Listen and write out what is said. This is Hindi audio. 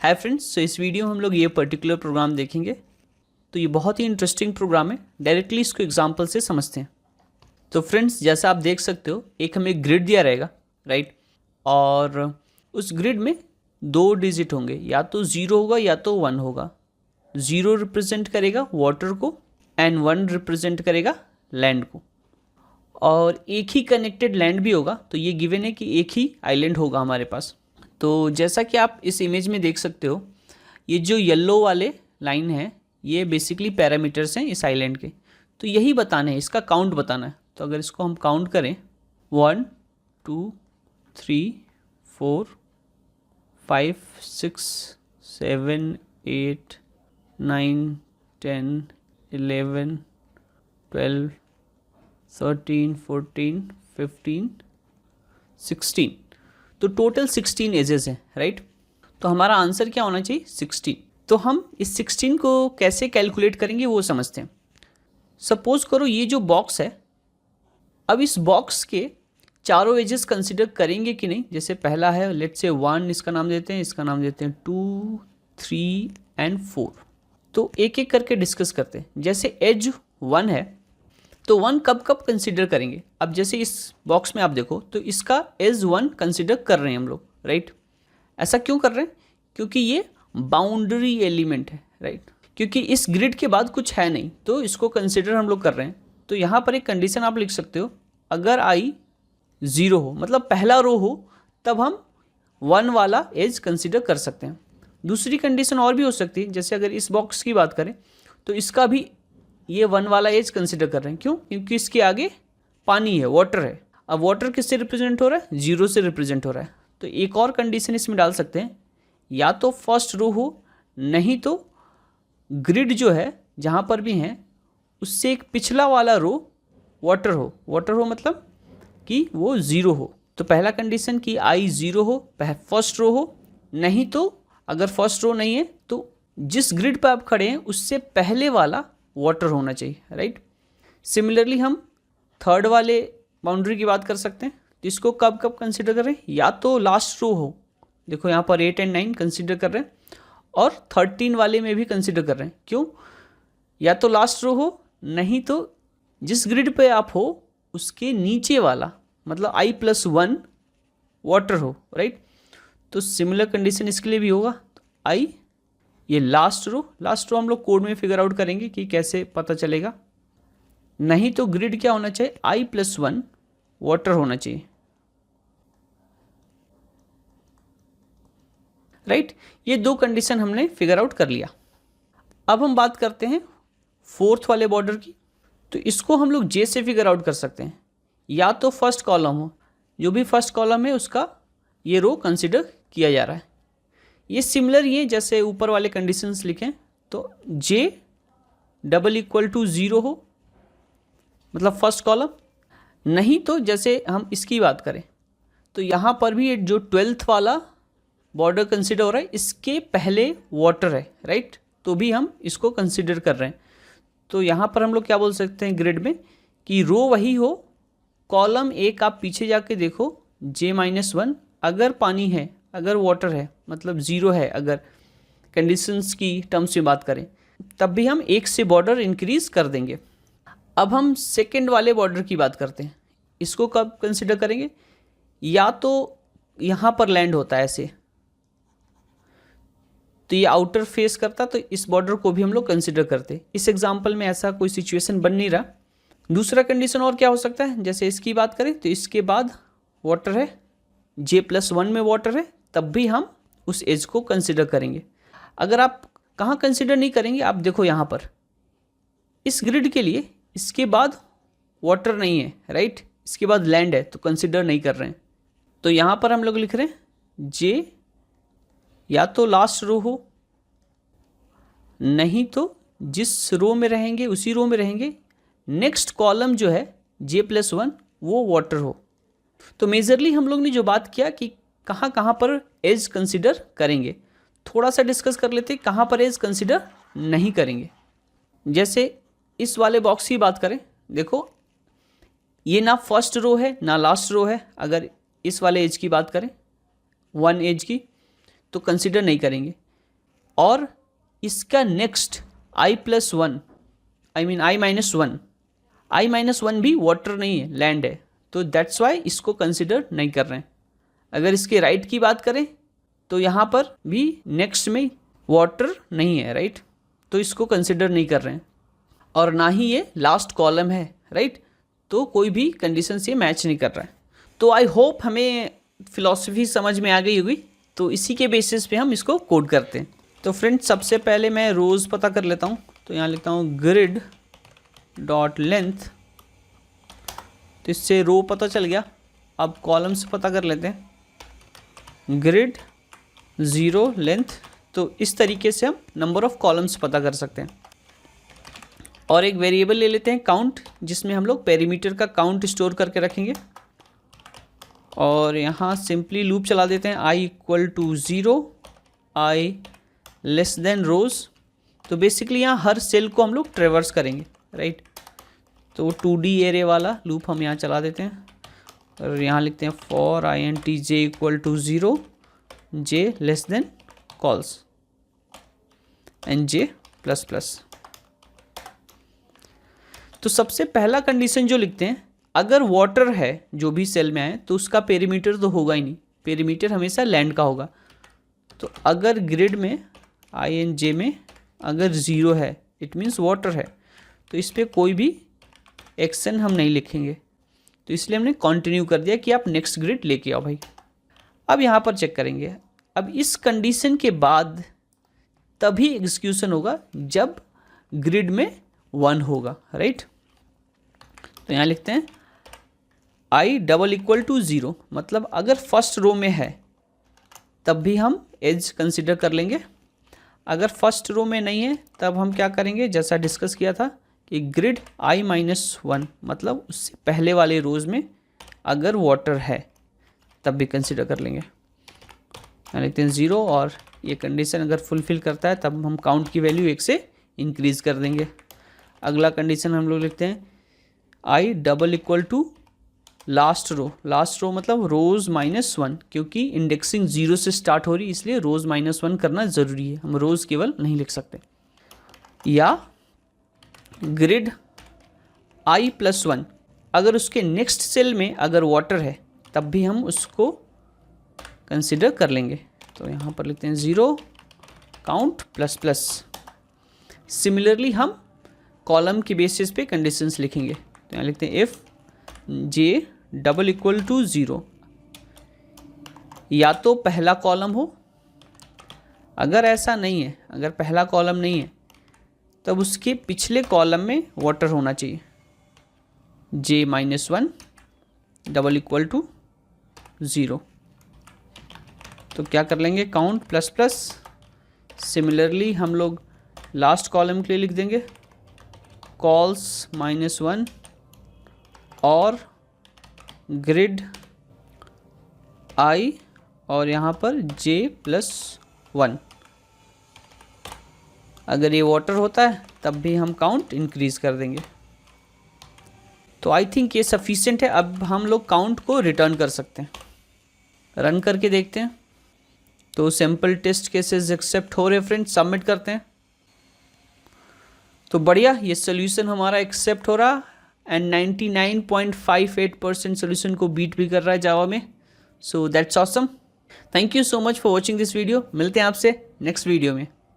हाय फ्रेंड्स, सो इस वीडियो में हम लोग ये पर्टिकुलर प्रोग्राम देखेंगे। तो ये बहुत ही इंटरेस्टिंग प्रोग्राम है। डायरेक्टली इसको एग्जांपल से समझते हैं। तो फ्रेंड्स, जैसा आप देख सकते हो, एक हमें ग्रिड दिया रहेगा, राइट। और उस ग्रिड में 2 डिजिट होंगे, या तो 0 होगा या तो 1 होगा। 0 रिप्रेजेंट करेगा वाटर को एंड 1 रिप्रेजेंट करेगा लैंड को। और एक ही कनेक्टेड लैंड भी होगा, तो ये गिवन है कि एक ही आइलैंड होगा हमारे पास। तो जैसा कि आप इस इमेज में देख सकते हो, ये जो येलो वाले लाइन है ये बेसिकली पैरामीटर्स हैं इस आइलैंड के। तो यही बताना है, इसका काउंट बताना है। तो अगर इसको हम काउंट करें 1 2 3 4 5 6 7 8 9 10 11 12 13 14 15 16, तो टोटल 16 एजेस हैं, राइट। तो हमारा आंसर क्या होना चाहिए? 16। तो हम इस 16 को कैसे कैलकुलेट करेंगे वो समझते हैं। सपोज करो ये जो बॉक्स है, अब इस बॉक्स के चारों एजेस कंसिडर करेंगे कि नहीं। जैसे पहला है, लेट्स से 1, इसका नाम देते हैं, इसका नाम देते हैं 2 3 एंड 4। तो एक एक करके डिस्कस करते हैं। जैसे एज 1 है, तो 1 कब कब कंसिडर करेंगे। अब जैसे इस बॉक्स में आप देखो, तो इसका एज 1 कंसिडर कर रहे हैं हम लोग, राइट। ऐसा क्यों कर रहे हैं? क्योंकि ये बाउंड्री एलिमेंट है, राइट। क्योंकि इस ग्रिड के बाद कुछ है नहीं, तो इसको कंसिडर हम लोग कर रहे हैं। तो यहाँ पर एक कंडीशन आप लिख सकते हो, अगर आई 0 हो, मतलब पहला रो हो, तब हम 1 वाला एज कंसिडर कर सकते हैं। दूसरी कंडीशन और भी हो सकती है। जैसे अगर इस बॉक्स की बात करें, तो इसका भी ये 1 वाला एज कंसिडर कर रहे हैं। क्यों? क्योंकि इसके आगे पानी है, वाटर है। अब वाटर किससे रिप्रेजेंट हो रहा है? 0 से रिप्रेजेंट हो रहा है। तो एक और कंडीशन इसमें डाल सकते हैं, या तो फर्स्ट रो हो, नहीं तो ग्रिड जो है जहाँ पर भी है उससे एक पिछला वाला रो वाटर हो। वाटर हो मतलब कि वो 0 हो। तो पहला कंडीशन कि आई 0 हो, फर्स्ट रो हो, नहीं तो अगर फर्स्ट रो नहीं है तो जिस ग्रिड पर आप खड़े हैं उससे पहले वाला वाटर होना चाहिए, राइट। सिमिलरली हम थर्ड वाले बाउंड्री की बात कर सकते हैं। तो इसको कब कब कंसिडर करें? या तो लास्ट रो हो, देखो यहाँ पर 8 एंड 9 कंसिडर कर रहे हैं, और 13 वाले में भी कंसिडर कर रहे हैं। क्यों? या तो लास्ट रो हो, नहीं तो जिस ग्रिड पे आप हो उसके नीचे वाला, मतलब i+1 वाटर हो, राइट। तो सिमिलर कंडीशन इसके लिए भी होगा। तो आई, ये लास्ट रो हम लोग कोड में फिगर आउट करेंगे कि कैसे पता चलेगा। नहीं तो ग्रिड क्या होना चाहिए? i+1 वाटर होना चाहिए, राइट। ये 2 कंडीशन हमने फिगर आउट कर लिया। अब हम बात करते हैं फोर्थ वाले बॉर्डर की। तो इसको हम लोग जे से फिगर आउट कर सकते हैं। या तो फर्स्ट कॉलम हो, जो भी फर्स्ट कॉलम है उसका ये रो कंसिडर किया जा रहा है। ये सिमिलर ये जैसे ऊपर वाले कंडीशंस लिखें, तो जे = 0 हो, मतलब फर्स्ट कॉलम। नहीं तो जैसे हम इसकी बात करें, तो यहाँ पर भी जो 12th वाला बॉर्डर कंसिडर हो रहा है, इसके पहले वाटर है, राइट। तो भी हम इसको कंसिडर कर रहे हैं। तो यहाँ पर हम लोग क्या बोल सकते हैं ग्रिड में, कि रो वही हो, कॉलम एक आप पीछे जाके देखो, J-1 अगर पानी है, अगर वाटर है, मतलब 0 है, अगर कंडीशंस की टर्म्स में बात करें, तब भी हम 1 से बॉर्डर इंक्रीज कर देंगे। अब हम सेकेंड वाले बॉर्डर की बात करते हैं। इसको कब कंसिडर करेंगे? या तो यहाँ पर लैंड होता है ऐसे, तो ये आउटर फेस करता, तो इस बॉर्डर को भी हम लोग कंसिडर करते। इस एग्जांपल में ऐसा कोई सिचुएशन बन नहीं रहा। दूसरा कंडीशन और क्या हो सकता है? जैसे इसकी बात करें, तो इसके बाद वाटर है, J+1 में वाटर है, तब भी हम उस एज को कंसिडर करेंगे। अगर आप कहाँ कंसिडर नहीं करेंगे, आप देखो यहाँ पर इस ग्रिड के लिए इसके बाद वाटर नहीं है, राइट। इसके बाद लैंड है, तो कंसिडर नहीं कर रहे हैं। तो यहाँ पर हम लोग लिख रहे हैं जे या तो लास्ट रो हो, नहीं तो जिस रो में रहेंगे उसी रो में रहेंगे, नेक्स्ट कॉलम जो है J+1 वो वाटर हो। तो मेजरली हम लोग ने जो बात किया कि कहाँ कहाँ पर एज कंसिडर करेंगे, थोड़ा सा डिस्कस कर लेते हैं कहाँ पर एज कंसिडर नहीं करेंगे। जैसे इस वाले बॉक्स की बात करें, देखो ये ना फर्स्ट रो है ना लास्ट रो है। अगर इस वाले एज की बात करें 1 एज की, तो कंसिडर नहीं करेंगे। और इसका नेक्स्ट i+1 i-1 भी वाटर नहीं है, लैंड है, तो दैट्स वाई इसको कंसिडर नहीं कर रहे हैं। अगर इसके राइट की बात करें तो यहाँ पर भी नेक्स्ट में वाटर नहीं है, राइट, तो इसको कंसिडर नहीं कर रहे हैं, और ना ही ये लास्ट कॉलम है, राइट, तो कोई भी कंडीशन से मैच नहीं कर रहा है। तो आई होप हमें फिलॉसफी समझ में आ गई होगी। तो इसी के बेसिस पे हम इसको कोड करते हैं। तो फ्रेंड्स, सबसे पहले मैं रोज़ पता कर लेता हूँ। तो यहाँ लिखता हूँ ग्रिड डॉट लेंथ, तो इससे रो पता चल गया। अब कॉलम्स पता कर लेते हैं, ग्रिड 0 लेंथ। तो इस तरीके से हम नंबर ऑफ़ कॉलम्स पता कर सकते हैं। और एक वेरिएबल ले लेते हैं काउंट, जिसमें हम लोग पेरीमीटर का काउंट स्टोर करके रखेंगे। और यहाँ सिंपली लूप चला देते हैं, i = 0, i < रोज़। तो बेसिकली यहाँ हर सेल को हम लोग ट्रेवर्स करेंगे, राइट। तो 2D एरे वाला लूप हम यहाँ चला देते हैं और यहाँ लिखते हैं for int j = 0, j < calls and j++। तो सबसे पहला कंडीशन जो लिखते हैं, अगर वाटर है जो भी सेल में आए तो उसका पेरीमीटर तो होगा ही नहीं, पेरीमीटर हमेशा लैंड का होगा। तो अगर ग्रिड में ij में अगर 0 है, इट मीन्स वाटर है, तो इस पर कोई भी एक्शन हम नहीं लिखेंगे। तो इसलिए हमने कंटिन्यू कर दिया कि आप नेक्स्ट ग्रिड लेके आओ भाई। अब यहाँ पर चेक करेंगे, अब इस कंडीशन के बाद तभी एग्जीक्यूशन होगा जब ग्रिड में 1 होगा, राइट। तो यहाँ लिखते हैं i = 0, मतलब अगर फर्स्ट रो में है तब भी हम एज कंसिडर कर लेंगे। अगर फर्स्ट रो में नहीं है तब हम क्या करेंगे, जैसा डिस्कस किया था कि ग्रिड i-1, मतलब उससे पहले वाले रोज़ में अगर वाटर है तब भी कंसिडर कर लेंगे। यहाँ लिखते हैं 0, और ये कंडीशन अगर फुलफिल करता है तब हम काउंट की वैल्यू 1 से इंक्रीज़ कर देंगे। अगला कंडीशन हम लोग लिखते हैं i = लास्ट रो मतलब रोज़ -1, क्योंकि इंडेक्सिंग 0 से स्टार्ट हो रही, इसलिए रोज़ -1 करना ज़रूरी है, हम रोज़ केवल नहीं लिख सकते। या ग्रिड i+1, अगर उसके नेक्स्ट सेल में अगर वाटर है तब भी हम उसको कंसिडर कर लेंगे। तो यहाँ पर लिखते हैं 0 काउंट ++। सिमिलरली हम कॉलम के बेसिस पे कंडीशंस लिखेंगे। तो यहाँ लिखते हैं इफ़ j = 0, या तो पहला कॉलम हो, अगर ऐसा नहीं है, अगर पहला कॉलम नहीं है तब उसके पिछले कॉलम में वाटर होना चाहिए, j-1 = 0। तो क्या कर लेंगे, काउंट ++। सिमिलरली हम लोग लास्ट कॉलम के लिए लिख देंगे कॉल्स -1 और ग्रिड i और यहाँ पर j+1। अगर ये वाटर होता है तब भी हम काउंट इंक्रीज़ कर देंगे। तो आई थिंक ये सफिशिएंट है। अब हम लोग काउंट को रिटर्न कर सकते हैं, रन करके देखते हैं। तो सैम्पल टेस्ट केसेस एक्सेप्ट हो रहे फ्रेंड्स, सबमिट करते हैं। तो बढ़िया, ये सोल्यूशन हमारा एक्सेप्ट हो रहा एंड 99.58% सोल्यूशन को बीट भी कर रहा है जावा में। So that's awesome. Thank you so much for watching this video. मिलते हैं आपसे नेक्स्ट वीडियो में।